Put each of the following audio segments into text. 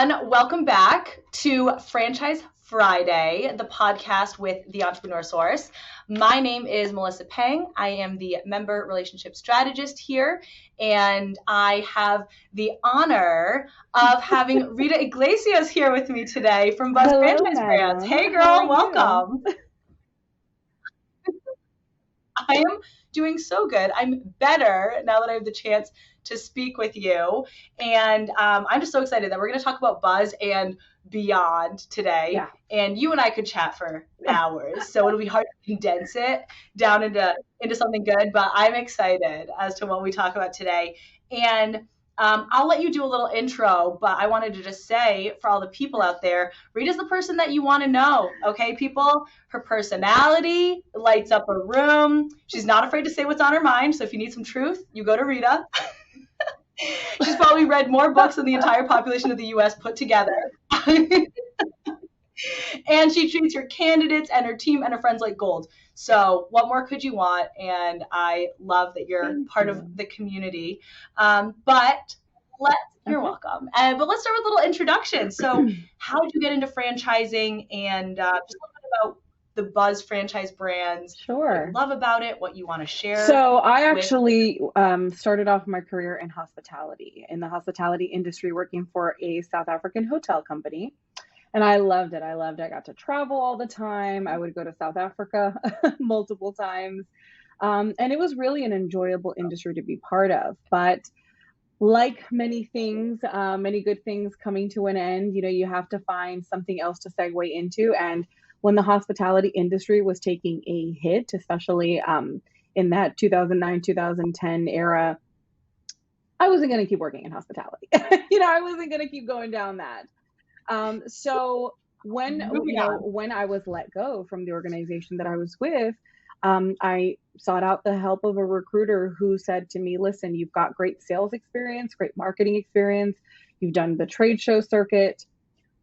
everyone. Welcome back to Franchise Friday, the podcast with the Entrepreneur Source. My name is Melissa Peng. I am the member relationship strategist here, and I have the honor of having Rita Iglesias here with me today from Buzz Hello, Franchise madam. Brands. Hey, How are girl, welcome. you? I am doing so good. I'm better now that I have the chance to speak with you. And I'm just so excited that we're going to talk about Buzz and beyond today. Yeah. And you and I could chat for hours. So it'll be hard to condense it down into something good. But I'm excited as to what we talk about today. And I'll let you do a little intro, but I wanted to just say for all the people out there, Rita's the person that you want to know. Okay, people? Her personality lights up a room. She's not afraid to say what's on her mind. So if you need some truth, you go to Rita. She's probably read more books than the entire population of the US put together. And she treats her candidates and her team and her friends like gold. So what more could you want? And I love that you're part of the community. But you're welcome. But let's start with a little introduction. So how did you get into franchising, and just a little bit about the Buzz franchise brands? Sure. What you love about it, what you want to share. So I actually started off my career in the hospitality industry, working for a South African hotel company. And I loved it. I got to travel all the time. I would go to South Africa multiple times. And it was really an enjoyable industry to be part of. But like many things, many good things coming to an end, you have to find something else to segue into. And when the hospitality industry was taking a hit, especially in that 2009, 2010 era, I wasn't going to keep working in hospitality. I wasn't going to keep going down that. So when I was let go from the organization that I was with, I sought out the help of a recruiter who said to me, listen, you've got great sales experience, great marketing experience. You've done the trade show circuit.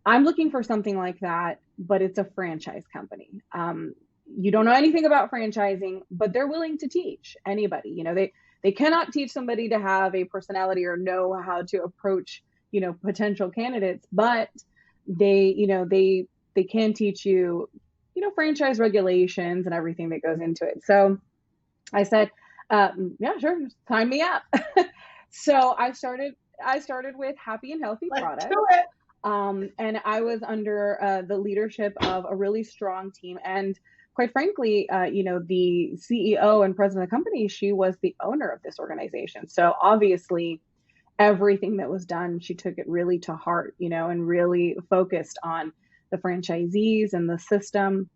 I'm looking for something like that, but it's a franchise company. You don't know anything about franchising, but they're willing to teach anybody. They cannot teach somebody to have a personality or know how to approach, potential candidates, but they can teach you, franchise regulations and everything that goes into it. So I said, yeah, sure, sign me up. So I started with Happy and Healthy Products. Let's do it. And I was under the leadership of a really strong team. And quite frankly, the CEO and president of the company, she was the owner of this organization. So obviously, everything that was done, she took it really to heart, and really focused on the franchisees and the system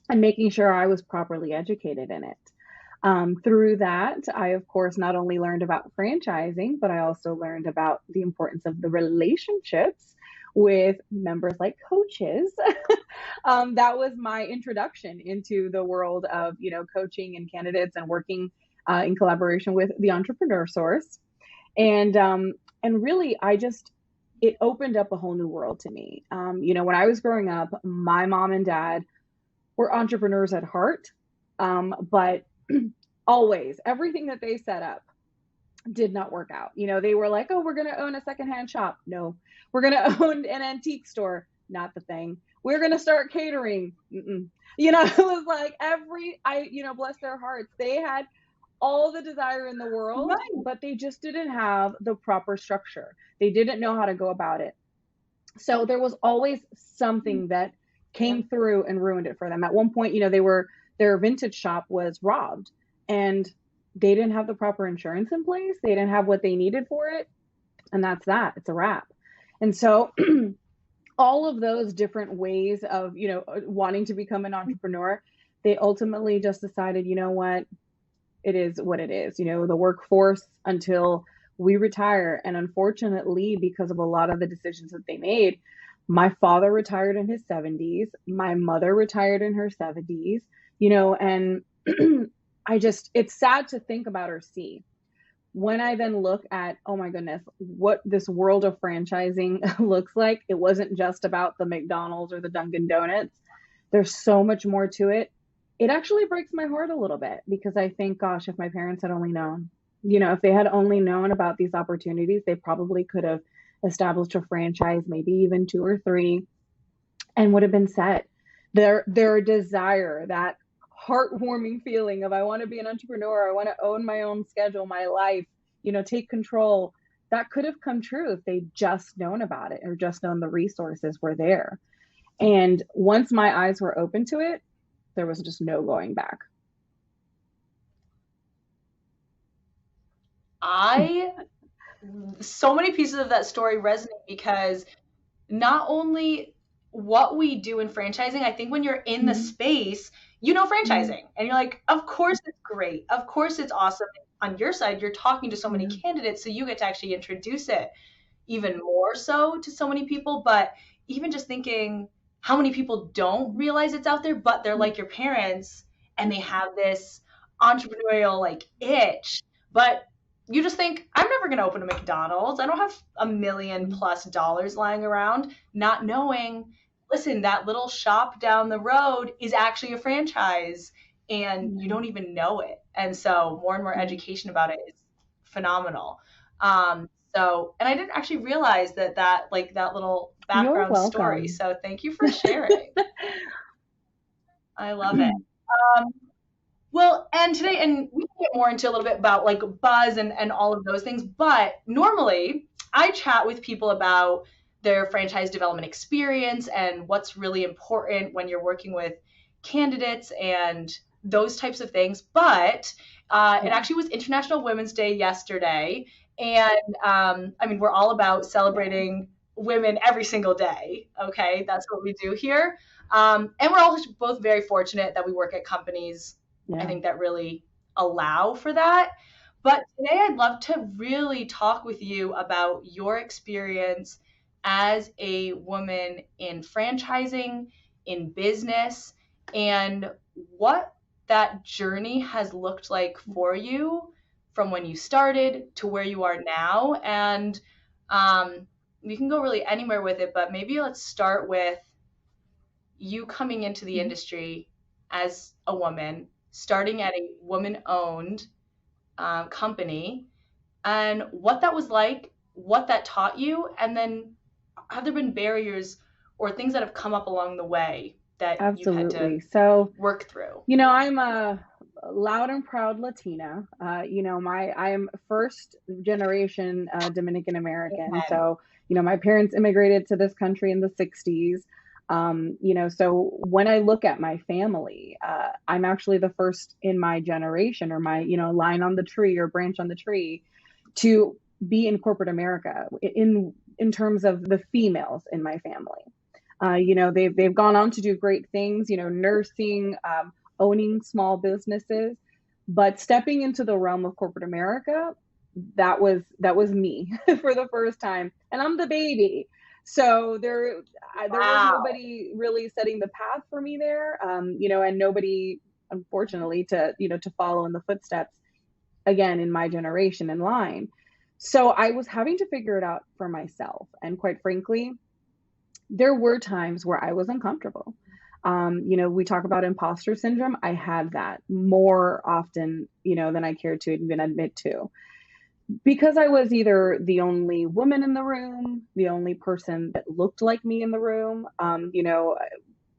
and making sure I was properly educated in it. Through that, I, of course, not only learned about franchising, but I also learned about the importance of the relationships with members like coaches. That was my introduction into the world of, coaching and candidates and working in collaboration with the Entrepreneur Source. And really, it opened up a whole new world to me. When I was growing up, my mom and dad were entrepreneurs at heart, but always everything that they set up did not work out. They were like, oh, we're going to own a secondhand shop. No, we're going to own an antique store. Not the thing. We're going to start catering. It was like bless their hearts. They had all the desire in the world, right, but they just didn't have the proper structure. They didn't know how to go about it. So there was always something that came through and ruined it for them. At one point, their vintage shop was robbed, and they didn't have the proper insurance in place. They didn't have what they needed for it. And that's that. It's a wrap. And so all of those different ways of, wanting to become an entrepreneur, they ultimately just decided, you know what? It is what it is, the workforce until we retire. And unfortunately, because of a lot of the decisions that they made, my father retired in his 70s, my mother retired in her 70s, and it's sad to think about or see. When I then look at, oh my goodness, what this world of franchising looks like, it wasn't just about the McDonald's or the Dunkin' Donuts. There's so much more to it. It actually breaks my heart a little bit, because I think, gosh, if my parents had only known, if they had only known about these opportunities, they probably could have established a franchise, maybe even two or three, and would have been set. Their desire, that heartwarming feeling of I want to be an entrepreneur, I want to own my own schedule, my life, take control. That could have come true if they'd just known about it or just known the resources were there. And once my eyes were open to it, there was just no going back. I so many pieces of that story resonate because not only what we do in franchising, I think when you're in the Mhm. space, Mhm. franchising and you're like, of course it's great. Of course it's awesome. On your side, you're talking to so many Yeah. candidates, so you get to actually introduce it even more so to so many people. But even just thinking how many people don't realize it's out there, but they're like your parents and they have this entrepreneurial like itch. But you just think, I'm never going to open a McDonald's. I don't have $1 million+ lying around, not knowing, listen, that little shop down the road is actually a franchise and you Yeah. don't even know it. And so more and more Yeah. education about it is phenomenal. So, and I didn't actually realize that little You're background story. welcome. So thank you for sharing. I love it. Um, well, and today, and we can get more into a little bit about like buzz and all of those things. But normally, I chat with people about their franchise development experience and what's really important when you're working with candidates and those types of things. But it Yeah. actually was International Women's Day yesterday. And I mean, we're all about Yeah. celebrating women every single day. Okay. That's what we do here. And we're all both very fortunate that we work at companies, I Yeah. think, that really allow for that. But today I'd love to really talk with you about your experience as a woman in franchising, in business, and what that journey has looked like for you from when you started to where you are now. And we can go really anywhere with it, but maybe let's start with you coming into the Mhm. industry as a woman, starting at a woman owned company, and what that was like, what that taught you, and then have there been barriers or things that have come up along the way that you've had to Absolutely. So, work through? I'm a loud and proud Latina. I am first generation Dominican American. Amen. So, my parents immigrated to this country in the 60s. So when I look at my family, I'm actually the first in my generation or my, line on the tree or branch on the tree to be in corporate America in terms of the females in my family. They've gone on to do great things, nursing, owning small businesses, but stepping into the realm of corporate America, that was me for the first time, and I'm the baby. So there was Wow. nobody really setting the path for me there, and nobody, unfortunately, to follow in the footsteps again in my generation in line. So I was having to figure it out for myself, and quite frankly, there were times where I was uncomfortable. We talk about imposter syndrome. I had that more often, than I cared to even admit to, because I was either the only woman in the room, the only person that looked like me in the room.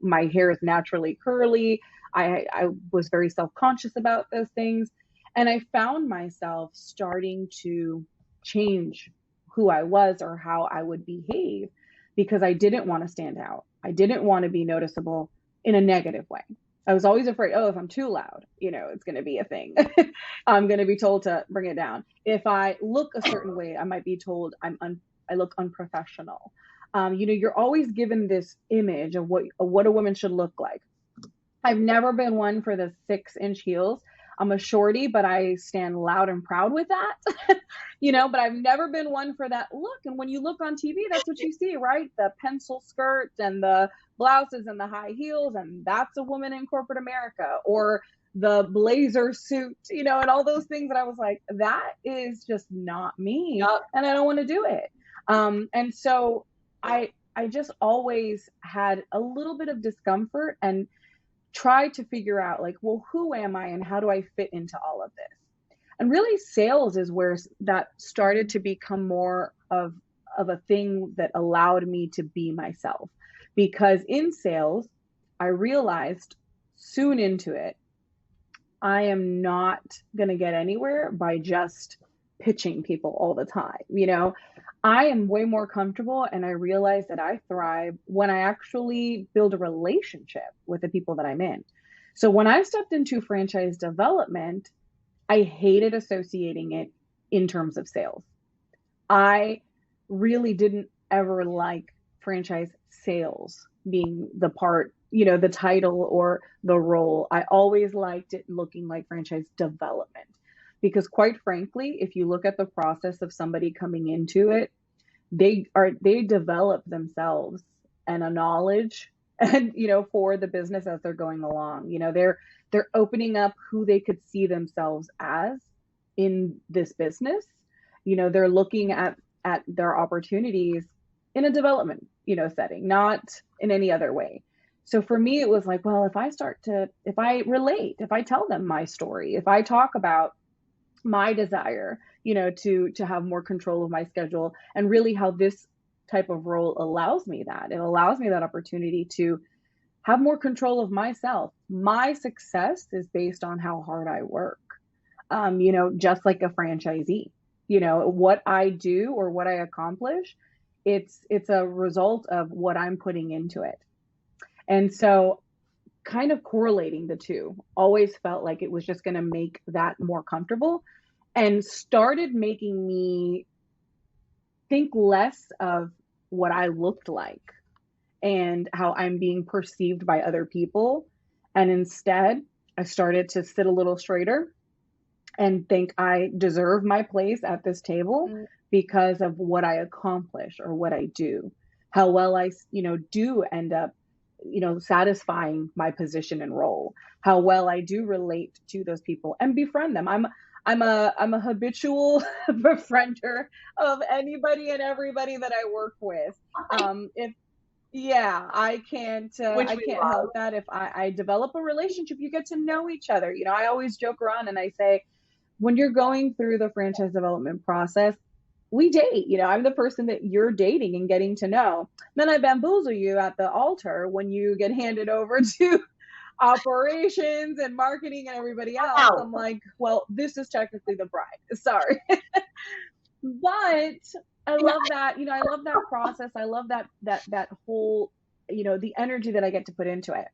My hair is naturally curly. I was very self conscious about those things. And I found myself starting to change who I was or how I would behave because I didn't want to stand out. I didn't want to be noticeable in a negative way. I was always afraid, oh, if I'm too loud, it's going to be a thing. I'm going to be told to bring it down. If I look a certain way, I might be told I look unprofessional. You're always given this image of what a woman should look like. I've never been one for the 6-inch heels. I'm a shorty, but I stand loud and proud with that. But I've never been one for that look. And when you look on TV, that's what you see, right? The pencil skirts and the blouses and the high heels, and that's a woman in corporate America. Or the blazer suit, and all those things that I was like, that is just not me, Yup. and I don't want to do it. And so I just always had a little bit of discomfort and try to figure out like, well, who am I and how do I fit into all of this? And really sales is where that started to become more of of a thing that allowed me to be myself. Because in sales, I realized soon into it, I am not going to get anywhere by just pitching people all the time. I am way more comfortable, and I realize that I thrive when I actually build a relationship with the people that I'm in. So when I stepped into franchise development, I hated associating it in terms of sales. I really didn't ever like franchise sales being the part, the title or the role. I always liked it looking like franchise development because, quite frankly, if you look at the process of somebody coming into it, they develop themselves and a knowledge and for the business as they're going along. They're opening up who they could see themselves as in this business. They're looking at their opportunities in a development setting, not in any other way. So for me it was like, well, if I relate, if I tell them my story, if I talk about my desire, to have more control of my schedule, and really how this type of role allows me that. It allows me that opportunity to have more control of myself. My success is based on how hard I work. Just like a franchisee, what I do or what I accomplish, it's a result of what I'm putting into it. And so kind of correlating the two always felt like it was just going to make that more comfortable and started making me think less of what I looked like and how I'm being perceived by other people. And instead, I started to sit a little straighter and think I deserve my place at this table because of what I accomplish or what I do, how well I, do end up, satisfying my position and role, how well I do relate to those people and befriend them. I'm a habitual befriender of anybody and everybody that I work with. If Yeah, I can't help that. If I develop a relationship, you get to know each other. I always joke around and I say, when you're going through the franchise development process, we date. I'm the person that you're dating and getting to know. Then I bamboozle you at the altar when you get handed over to operations and marketing and everybody else. Wow. I'm like, well, this is technically the bride. Sorry. But I love that, I love that process. I love that whole, the energy that I get to put into it.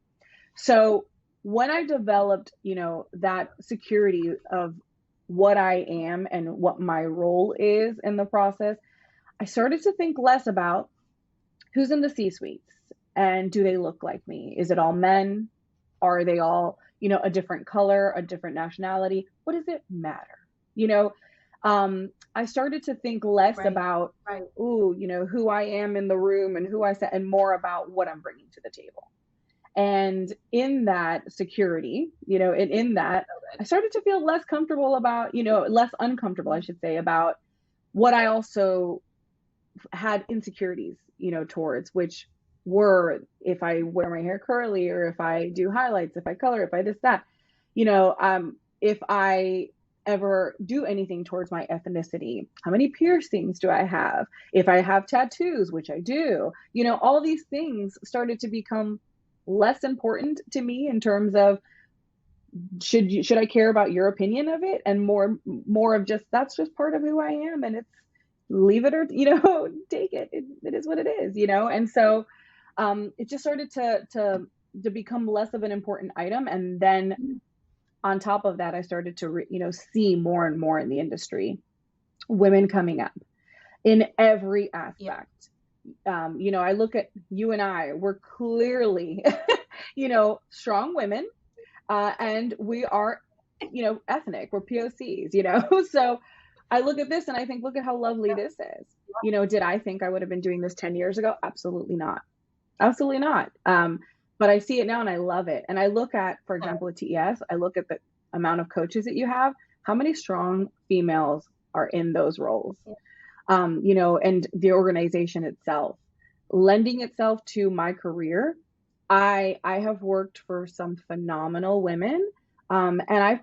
So when I developed, that security of what I am and what my role is in the process, I started to think less about who's in the C-suites and do they look like me? Is it all men? Are they all, a different color, a different nationality? What does it matter? I started to think less about, who I am in the room and who I said, and more about what I'm bringing to the table. And in that security, and in that, I started to feel less comfortable about, less uncomfortable, I should say, about what I also had insecurities, towards, which were if I wear my hair curly or if I do highlights, if I color, if I this, that, if I ever do anything towards my ethnicity, how many piercings do I have? If I have tattoos, which I do, all these things started to become less important to me in terms of should I care about your opinion of it, and more of just that's just part of who I am, and it's leave it or take it. It is what it is, and so it just started to become less of an important item. And then on top of that, I started to see more and more in the industry women coming up in every aspect. I look at you and I, we're clearly strong women, and we are ethnic, we're POCs. So I look at this and I think, look at how lovely this is. Did I think I would have been doing this 10 years ago? Absolutely not. Absolutely not. But I see it now and I love it. And I look at, for example, at TES, I look at the amount of coaches that you have, how many strong females are in those roles, and the organization itself, lending itself to my career. I have worked for some phenomenal women, and I've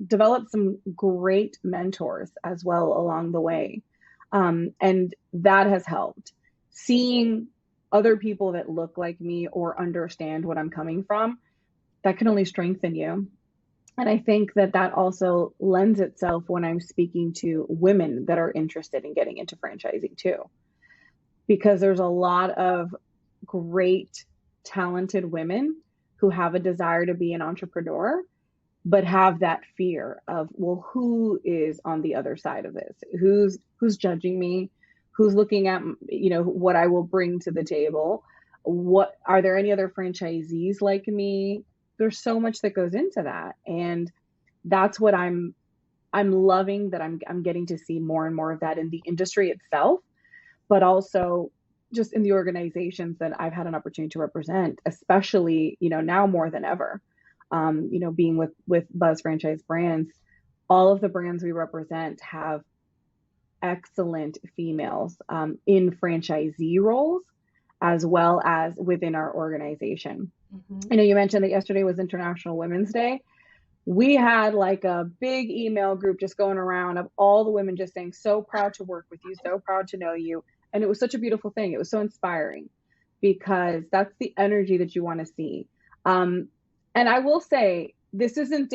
developed some great mentors as well along the way. And that has helped. Seeing other people that look like me or understand what I'm coming from, that can only strengthen you. And I think that that also lends itself when I'm speaking to women that are interested in getting into franchising too, because there's a lot of great, talented women who have a desire to be an entrepreneur, but have that fear of, well, who is on the other side of this? Who's judging me? Who's looking at, what I will bring to the table? What are there any other franchisees like me? There's so much that goes into that. And that's what I'm loving, that I'm getting to see more and more of that in the industry itself, but also just in the organizations that I've had an opportunity to represent, especially, now more than ever. Being with Buzz Franchise Brands, all of the brands we represent have excellent females in franchisee roles as well as within our organization. I know you mentioned that yesterday was International Women's Day. We had like a big email group just going around of all the women just saying, so proud to work with you, so proud to know you. And it was such a beautiful thing. It was so inspiring because that's the energy that you want to see. And I will say, this isn't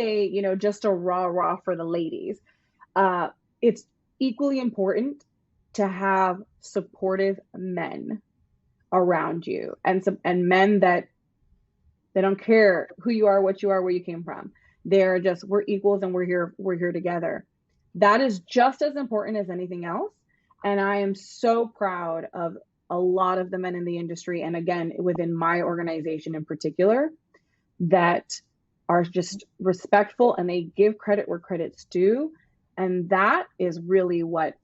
just a rah for the ladies. It's equally important to have supportive men around you, and men that they don't care who you are, what you are, where you came from. They're just, we're equals and we're here together. That is just as important as anything else. And I am so proud of a lot of the men in the industry, and again, within my organization in particular, that are just respectful and they give credit where credit's due. And that is really what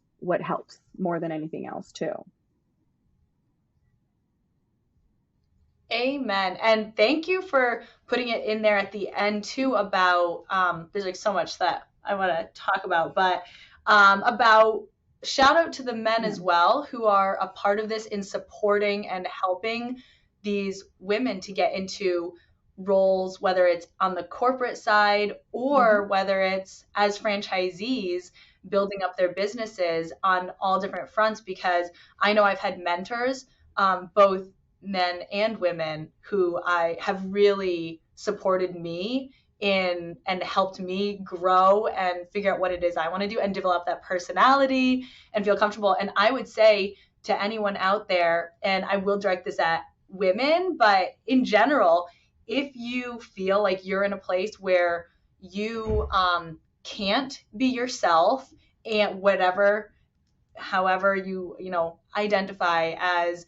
helps more than anything else too. Amen. And thank you for putting it in there at the end too about there's like so much that I want to talk about, but about shout out to the men as well who are a part of this in supporting and helping these women to get into roles, whether it's on the corporate side or whether it's as franchisees building up their businesses on all different fronts. Because I know I've had mentors, both men and women, who I have really supported me in and helped me grow and figure out what it is I want to do and develop that personality and feel comfortable. And I would say to anyone out there, and I will direct this at women, but in general, if you feel like you're in a place where you can't be yourself, and however you identify as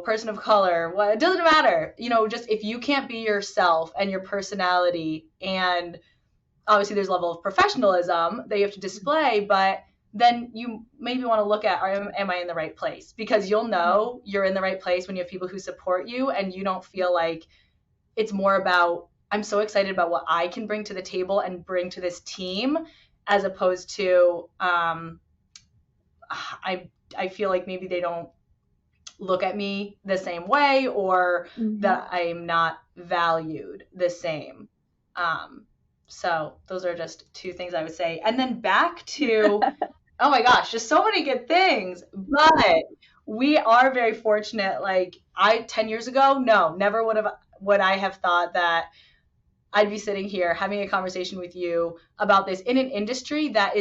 person of color, it doesn't matter, just if you can't be yourself and your personality, and obviously there's a level of professionalism that you have to display, but then you maybe want to look at, am I in the right place? Because you'll know you're in the right place when you have people who support you and you don't feel like it's more about, I'm so excited about what I can bring to the table and bring to this team, as opposed to I feel like maybe they don't look at me the same way, or that I'm not valued the same. So those are just two things I would say. And then back to, oh my gosh, just so many good things. But we are very fortunate. Like 10 years ago, no, never would I have thought that I'd be sitting here having a conversation with you about this in an industry that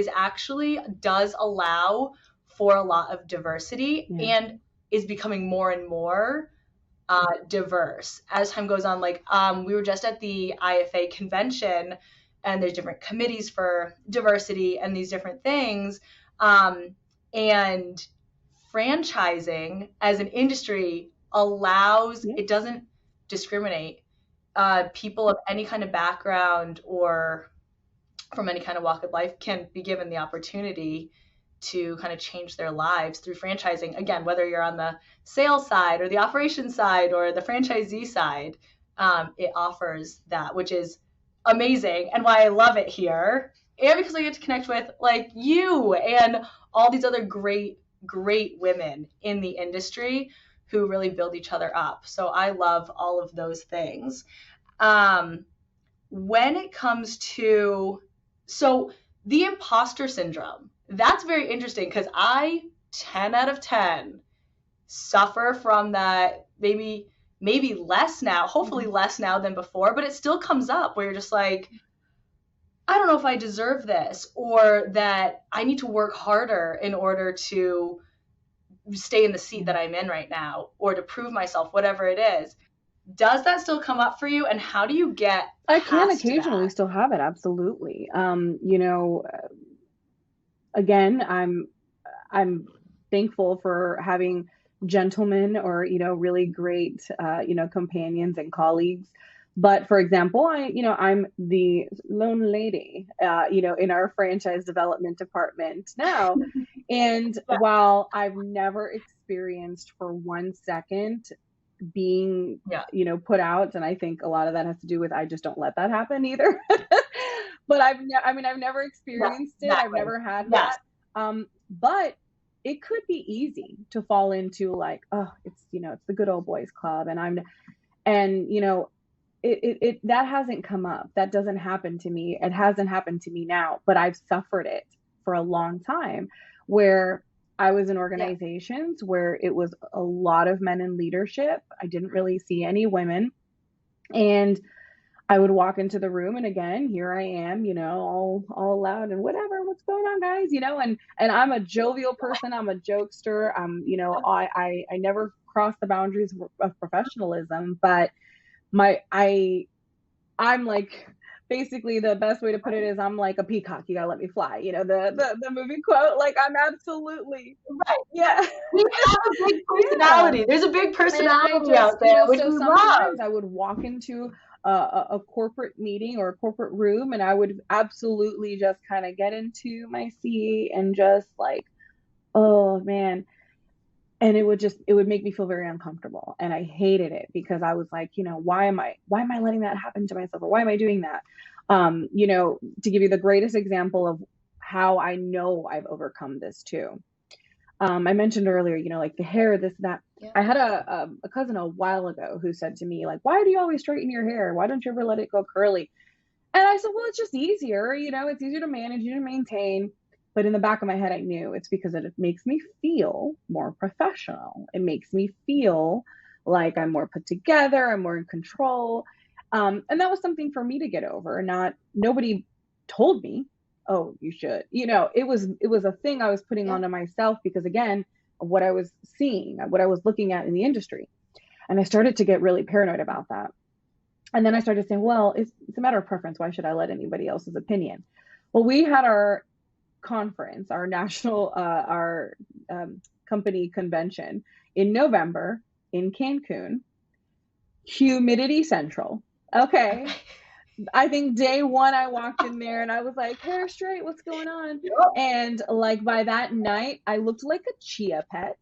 does allow for a lot of diversity and is becoming more and more diverse as time goes on. Like we were just at the IFA convention, and there's different committees for diversity and these different things. And franchising as an industry it doesn't discriminate. People of any kind of background or from any kind of walk of life can be given the opportunity to kind of change their lives through franchising. Again, whether you're on the sales side or the operations side or the franchisee side, it offers that, which is amazing and why I love it here. And because I get to connect with like you and all these other great women in the industry who really build each other up. So I love all of those things. When it comes to, so the imposter syndrome that's very interesting because I 10 out of 10 suffer from that, maybe less now, hopefully less now than before, but it still comes up where you're just like, I don't know if I deserve this, or that I need to work harder in order to stay in the seat that I'm in right now, or to prove myself, whatever it is. Does that still come up for you, and how do you get I can past occasionally that? still have it, absolutely. Again, I'm thankful for having gentlemen or, really great, companions and colleagues. But for example, I'm the lone lady, in our franchise development department now. And Yeah, while I've never experienced for 1 second being, yeah, put out, and I think a lot of that has to do with I just don't let that happen either. But I've never yeah, experienced it. I've exactly. never had Yes, that. But it could be easy to fall into like, oh, it's the good old boys club, and that hasn't come up. That doesn't happen to me. It hasn't happened to me now, but I've suffered it for a long time, where I was in yeah, organizations where it was a lot of men in leadership. I didn't really see any women. And I would walk into the room, and again, here I am, all loud and whatever, what's going on, guys, and I'm a jovial person, I'm a jokester, I never cross the boundaries of professionalism, but my I'm like, basically the best way to put it is I'm like a peacock, you gotta let me fly, the movie quote, like I'm absolutely, right. yeah. We have a big Yeah. personality. There's a big And I personality just, out there, which so we love. sometimes I would walk into a corporate meeting or a corporate room, and I would absolutely just kind of get into my seat and just like, oh man. And it would make me feel very uncomfortable. And I hated it because I was like, why am I letting that happen to myself? Or why am I doing that? To give you the greatest example of how I know I've overcome this too. I mentioned earlier, like the hair, this, that. Yeah. I had a cousin a while ago who said to me, like, why do you always straighten your hair? Why don't you ever let it go curly? And I said, well, it's just easier. It's easier to manage, easier to maintain. But in the back of my head, I knew it's because it makes me feel more professional. It makes me feel like I'm more put together, I'm more in control. And that was something for me to get over. Not nobody told me, oh, you should. It was a thing I was putting Yeah. onto myself because again, of what I was seeing, what I was looking at in the industry. And I started to get really paranoid about that. And then I started saying, well, it's a matter of preference. Why should I let anybody else's opinion? Well, we had our conference, our national, our company convention in November in Cancun, humidity central. Okay. Okay. I think day one, I walked in there and I was like, hair straight, what's going on? Yep. And like by that night, I looked like a chia pet.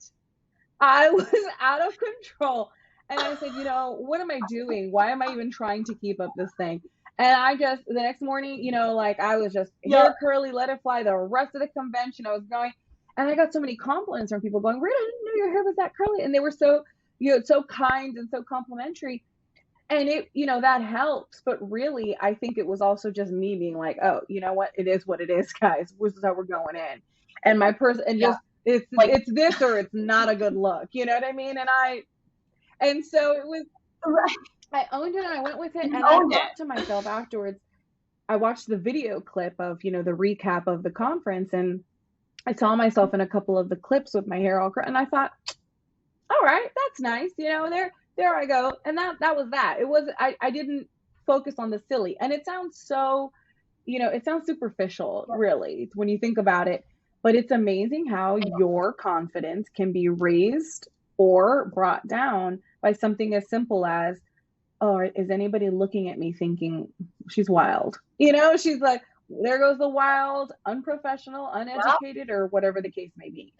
I was out of control. And I said, what am I doing? Why am I even trying to keep up this thing? And I just, the next morning, like I was just Yep. hair curly, let it fly. The rest of the convention, I was going, and I got so many compliments from people going, Rita, I didn't know your hair was that curly. And they were so, so kind and so complimentary. And that helps. But really, I think it was also just me being like, oh, you know what? It is what it is, guys. This is how we're going in. And my person, and Yeah. just, Like, it's this or it's not a good look. You know what I mean? And so it was, right. I owned it and I went with it. You And I owned it. thought to myself afterwards, I watched the video clip of, the recap of the conference, and I saw myself in a couple of the clips with my hair all and I thought, all right, that's nice. There I go. And that was that. It was, I didn't focus on the silly. And it sounds so, it sounds superficial, Yep. really, when you think about it. But it's amazing how I know. your confidence can be raised or brought down by something as simple as, oh, is anybody looking at me thinking she's wild? She's like, there goes the wild, unprofessional, Well, uneducated, or whatever the case may be.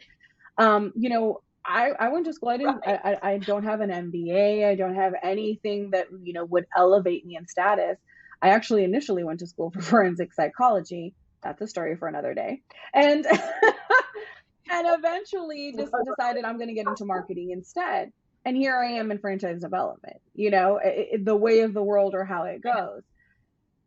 I went to school. right. I don't have an MBA. I don't have anything that, would elevate me in status. I actually initially went to school for forensic psychology. That's a story for another day. And and eventually just decided I'm going to get into marketing instead. And here I am in franchise development, the way of the world or how it goes.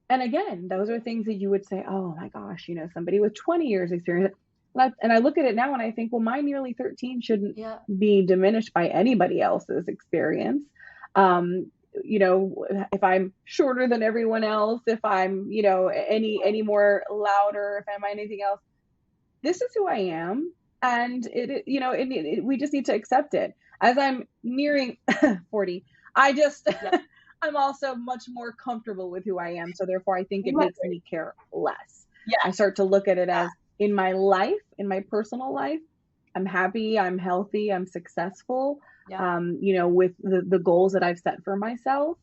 And again, those are things that you would say, oh my gosh, somebody with 20 years experience. And I look at it now and I think, well, my nearly 13 shouldn't Yeah. be diminished by anybody else's experience. Um, if I'm shorter than everyone else, if I'm, any more louder, if I'm anything else, this is who I am. And we just need to accept it. As I'm nearing 40, I just, Yeah. I'm also much more comfortable with who I am. So therefore, I think it Right. makes me care less. Yeah. I start to look at it as in my life, in my personal life, I'm happy, I'm healthy, I'm successful, Yeah. with the goals that I've set for myself.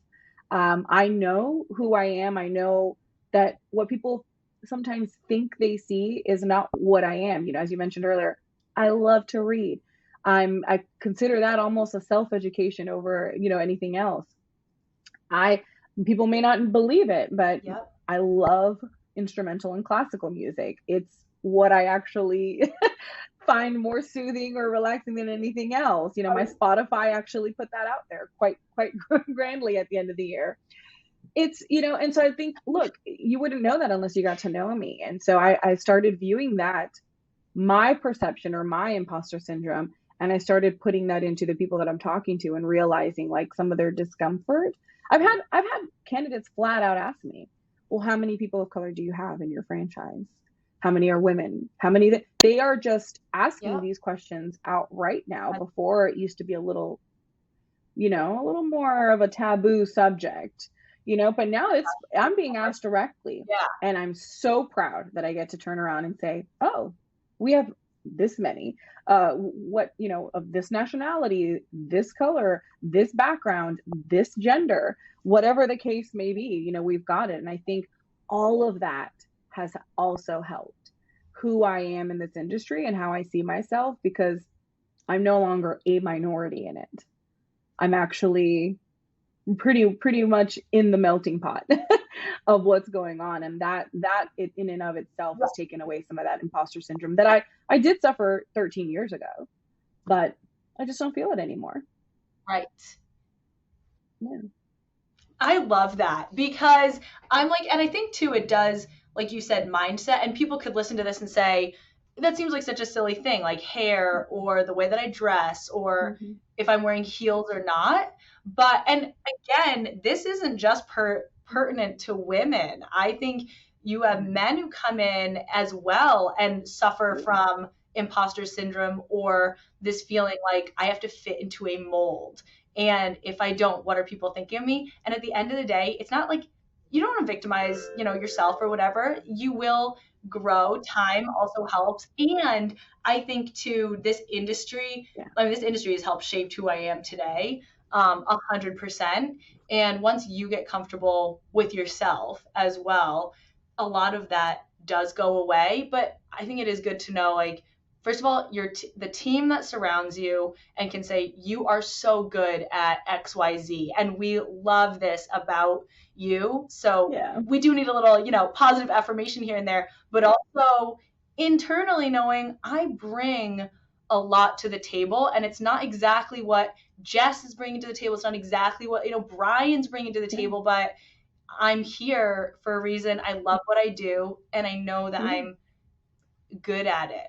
I know who I am. I know that what people sometimes think they see is not what I am. As you mentioned earlier, I love to read. I consider that almost a self-education over, anything else. I People may not believe it, but Yep. I love instrumental and classical music. It's what I actually find more soothing or relaxing than anything else. My Oh, Spotify actually put that out there quite grandly at the end of the year. And so I think, look, you wouldn't know that unless you got to know me. And so I started viewing that, my perception or my imposter syndrome, and I started putting that into the people that I'm talking to and realizing like some of their discomfort. I've had candidates flat out ask me, well, how many people of color do you have in your franchise? How many are women? How many they are just asking yep. these questions outright now. Before, it used to be a little more of a taboo subject, but now I'm being asked directly. Yeah. And I'm so proud that I get to turn around and say, oh, we have this many, what, of this nationality, this color, this background, this gender, whatever the case may be, we've got it. And I think all of that has also helped who I am in this industry and how I see myself, because I'm no longer a minority in it. I'm actually pretty much in the melting pot of what's going on, and that in and of itself has taken away some of that imposter syndrome that I did suffer 13 years ago, but I just don't feel it anymore. Right. Yeah. I love that because I'm like, and I think too, it does, like you said, mindset. And people could listen to this and say, that seems like such a silly thing, like hair or the way that I dress or Mm-hmm. if I'm wearing heels or not. But, and again, this isn't just pertinent to women. I think you have men who come in as well and suffer from imposter syndrome or this feeling like I have to fit into a mold. And if I don't, what are people thinking of me? And at the end of the day, it's not like you don't want to victimize, yourself or whatever. You will grow. Time also helps. And I think too, Yeah. this industry has helped shape who I am today, 100%. And once you get comfortable with yourself as well, a lot of that does go away. But I think it is good to know, like, first of all, the team that surrounds you and can say, you are so good at XYZ. And we love this about you. So Yeah. we do need a little, positive affirmation here and there, but also internally knowing I bring a lot to the table and it's not exactly what Jess is bringing to the table. It's not exactly what, Brian's bringing to the Yeah. table, but I'm here for a reason. I love what I do. And I know that Yeah. I'm good at it,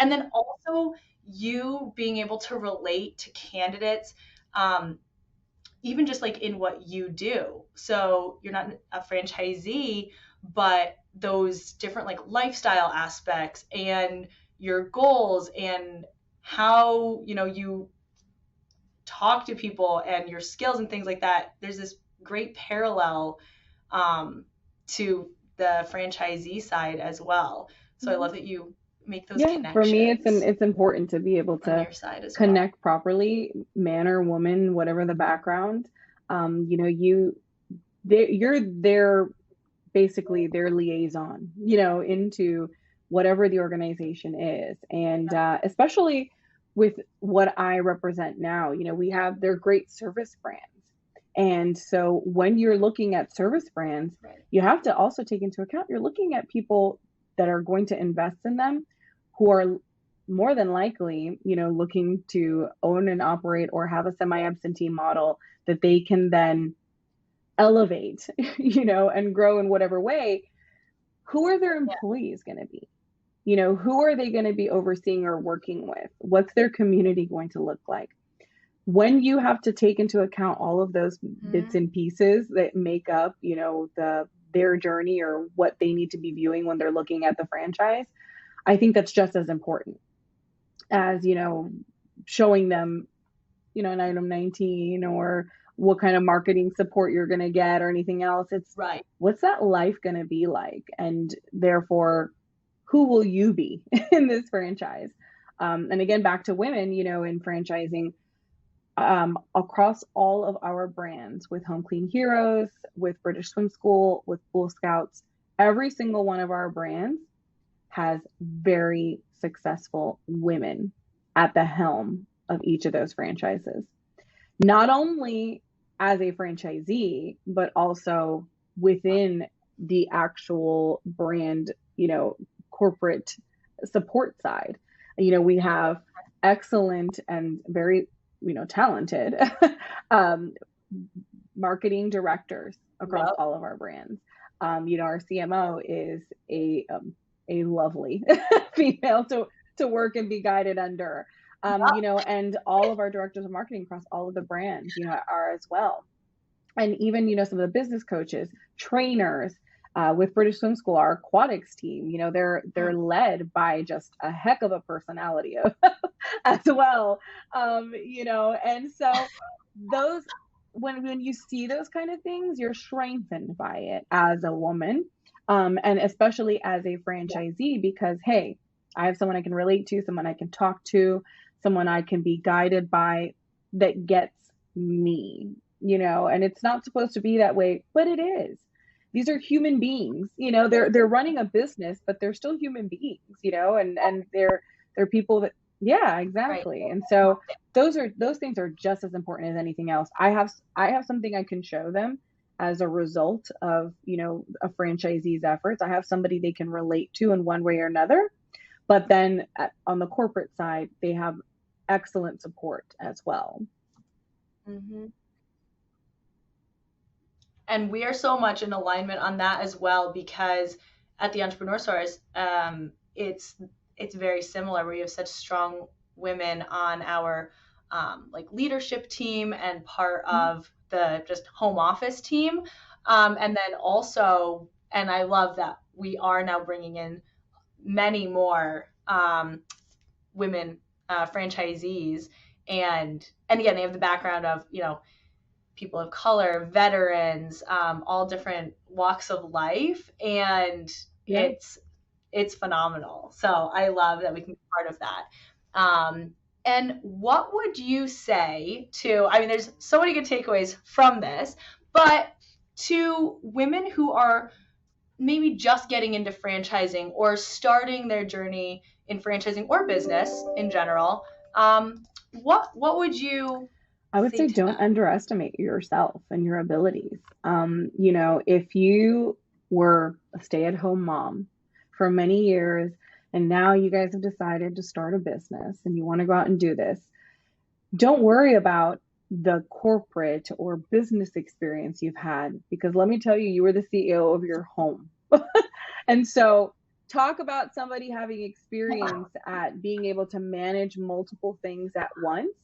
And then also you being able to relate to candidates, even just like in what you do. So you're not a franchisee, but those different like lifestyle aspects and your goals and how, you talk to people and your skills and things like that. There's this great parallel um, to the franchisee side as well. So I Mhm. love that you make those Yeah, for me, connections it's important to be able on to your side as well. connect properly, man or woman, whatever the background. You're their basically their liaison, into whatever the organization is. And especially with what I represent now, we Yeah, have, they're great service brands. And so when you're looking at service brands, right. you have to also take into account you're looking at people that are going to invest in them, who are more than likely, looking to own and operate or have a semi absentee model that they can then elevate, and grow in whatever way. Who are their Yeah, employees going to be? who are they going to be overseeing or working with? What's their community going to look like? When you have to take into account all of those bits and pieces that make up, their journey or what they need to be viewing when they're looking at the franchise, I think that's just as important as, showing them, an item 19 or what kind of marketing support you're going to get or anything else. It's Right. what's that life going to be like? And therefore, who will you be in this franchise? And again, back to women, in franchising, across all of our brands with Home Clean Heroes, with British Swim School, with Pool Scouts, every single one of our brands has very successful women at the helm of each of those franchises. Not only as a franchisee, but also within the actual brand, corporate support side. We have excellent and very, talented marketing directors across all of our brands. Our CMO is a lovely female to work and be guided under. And all of our directors of marketing across all of the brands, are as well. And even, some of the business coaches, trainers, with British Swim School, our aquatics team, they're led by just a heck of a personality as well. And so those, when you see those kind of things, you're strengthened by it as a woman, and especially as a franchisee, because, hey, I have someone I can relate to, someone I can talk to, someone I can be guided by that gets me, and it's not supposed to be that way, but it is. These are human beings, they're running a business, but they're still human beings, and they're people that, yeah, exactly. Right. And so those things are just as important as anything else. I have something I can show them as a result of, a franchisee's efforts. I have somebody they can relate to in one way or another, but then on the corporate side, they have excellent support as well. Mm-hmm. And we are so much in alignment on that as well, because at the Entrepreneur Source, it's very similar. We have such strong women on our leadership team and part of the just home office team. And then also, and I love that we are now bringing in many more women franchisees, and again, they have the background of, people of color, veterans, all different walks of life. And it's phenomenal. So I love that we can be part of that. And what would you say to, there's so many good takeaways from this, but to women who are maybe just getting into franchising or starting their journey in franchising or business in general, what would you I would say don't underestimate yourself and your abilities. If you were a stay-at-home mom for many years and now you guys have decided to start a business and you want to go out and do this, don't worry about the corporate or business experience you've had, because let me tell you, you were the CEO of your home. And so talk about somebody having experience at being able to manage multiple things at once.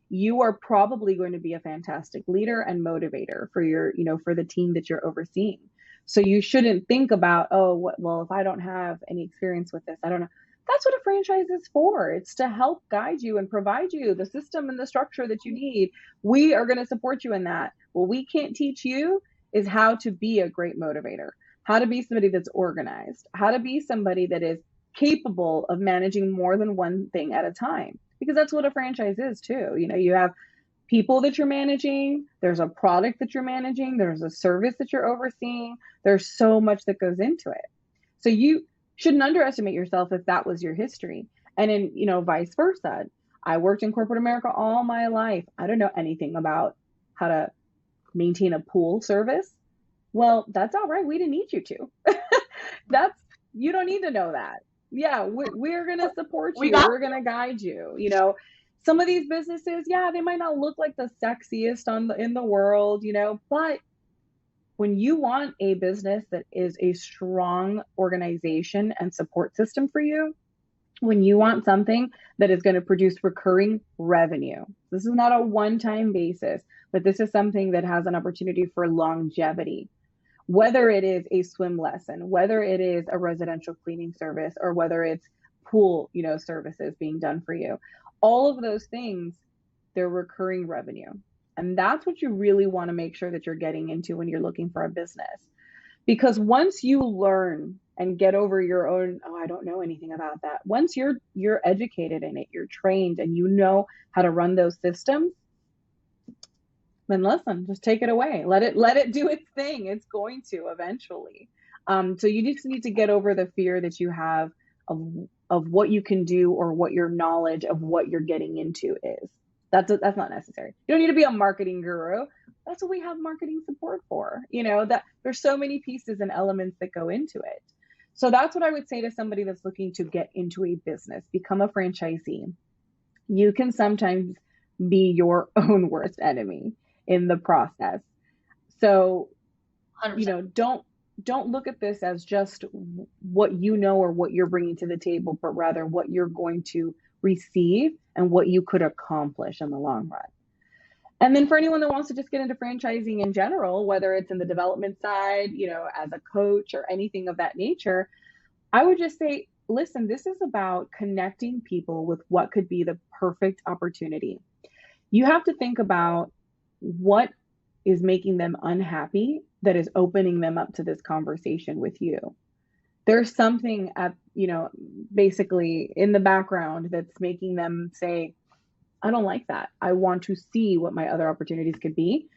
You are probably going to be a fantastic leader and motivator for your, for the team that you're overseeing. So you shouldn't think about, well, if I don't have any experience with this, I don't know. That's what a franchise is for. It's to help guide you and provide you the system and the structure that you need. We are going to support you in that. What we can't teach you is how to be a great motivator, how to be somebody that's organized, how to be somebody that is capable of managing more than one thing at a time. Because that's what a franchise is too. You have people that you're managing, there's a product that you're managing, there's a service that you're overseeing. There's so much that goes into it. So you shouldn't underestimate yourself if that was your history. And then, vice versa. I worked in corporate America all my life. I don't know anything about how to maintain a pool service. Well, that's all right. We didn't need you to. You don't need to know that. Yeah, we're going to support you. We're going to guide you. Some of these businesses, they might not look like the sexiest in the world, but When you want a business that is a strong organization and support system for you, when you want something that is going to produce recurring revenue, this is not a one time basis, but this is something that has an opportunity for longevity. Whether it is a swim lesson, whether it is a residential cleaning service, or whether it's pool, services being done for you, all of those things, they're recurring revenue. And that's what you really want to make sure that you're getting into when you're looking for a business. Because once you learn and get over your own, oh, I don't know anything about that. Once you're educated in it, you're trained and you know how to run those systems, then listen, just take it away. Let it do its thing. It's going to eventually. So you just need to get over the fear that you have of what you can do or what your knowledge of what you're getting into is. That's not necessary. You don't need to be a marketing guru. That's what we have marketing support for. That there's so many pieces and elements that go into it. So that's what I would say to somebody that's looking to get into a business, become a franchisee. You can sometimes be your own worst enemy in the process. So, 100%. Don't look at this as just what you know or what you're bringing to the table, but rather what you're going to receive and what you could accomplish in the long run. And then for anyone that wants to just get into franchising in general, whether it's in the development side, as a coach or anything of that nature, I would just say, listen, this is about connecting people with what could be the perfect opportunity. You have to think about what is making them unhappy that is opening them up to this conversation with you. There's something basically in the background that's making them say, I don't like that. I want to see what my other opportunities could be.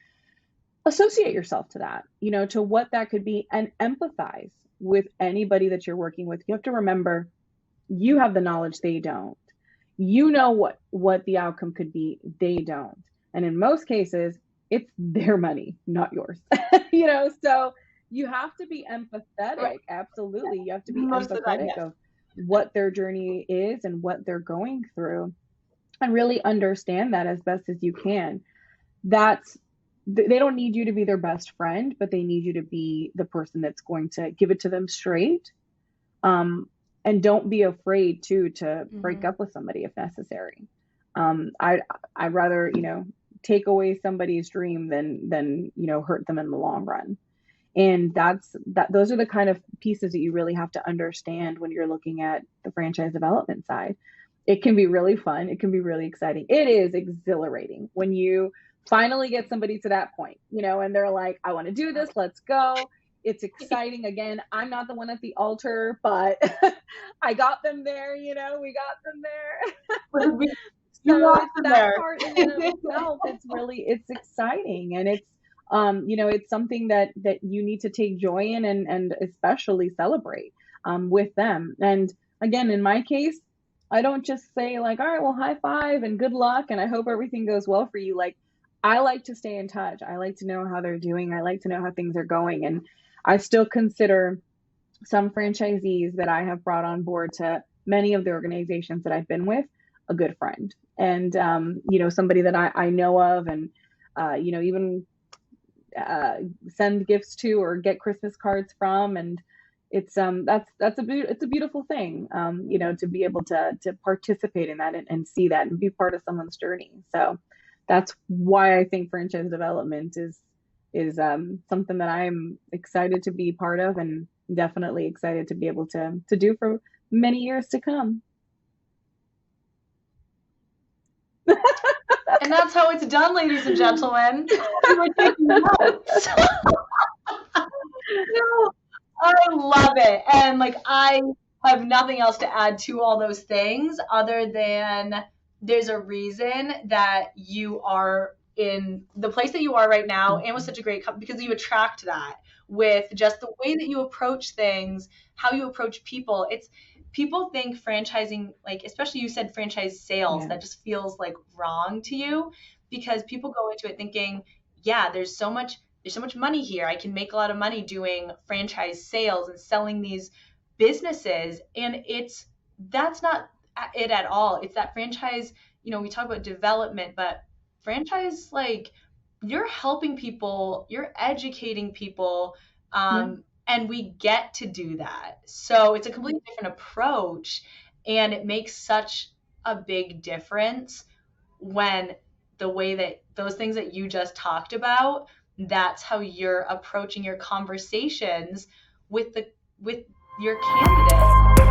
Associate yourself to that, to what that could be, and empathize with anybody that you're working with. You have to remember, you have the knowledge, they don't. You know what the outcome could be, they don't. And in most cases, it's their money, not yours. So you have to be empathetic. Right. Absolutely. You have to be Most of the time, empathetic yes. of what their journey is and what they're going through, and really understand that as best as you can. They don't need you to be their best friend, but they need you to be the person that's going to give it to them straight. And don't be afraid to break up with somebody if necessary. I'd rather, take away somebody's dream than hurt them in the long run. And those are the kind of pieces that you really have to understand when you're looking at the franchise development side. It can be really fun. It can be really exciting. It is exhilarating when you finally get somebody to that point, and they're like, I want to do this. Let's go. It's exciting. Again, I'm not the one at the altar, but I got them there, we got them there. You So walked it's in that there. part in and of itself. It's exciting, and it's something that you need to take joy in and especially celebrate with them. And again, in my case, I don't just say like, all right, well, high five and good luck, and I hope everything goes well for you. Like, I like to stay in touch. I like to know how they're doing. I like to know how things are going. And I still consider some franchisees that I have brought on board to many of the organizations that I've been with a good friend, and somebody that I know of, and even send gifts to or get Christmas cards from. And it's it's a beautiful thing, to be able to participate in that and see that and be part of someone's journey. So that's why I think franchise development is something that I'm excited to be part of, and definitely excited to be able to do for many years to come. And that's how it's done, ladies and gentlemen. We were taking notes. No, I love it. And like, I have nothing else to add to all those things other than there's a reason that you are in the place that you are right now and with such a great company, because you attract that with just the way that you approach things, how you approach people. People think franchising, like, especially you said franchise sales, that just feels like wrong to you, because people go into it thinking, yeah, there's so much money here. I can make a lot of money doing franchise sales and selling these businesses. And that's not it at all. It's that franchise, we talk about development, but franchise, like, you're helping people, you're educating people, Yeah. and we get to do that. So it's a completely different approach, and it makes such a big difference when the way that those things that you just talked about, that's how you're approaching your conversations with the with your candidate.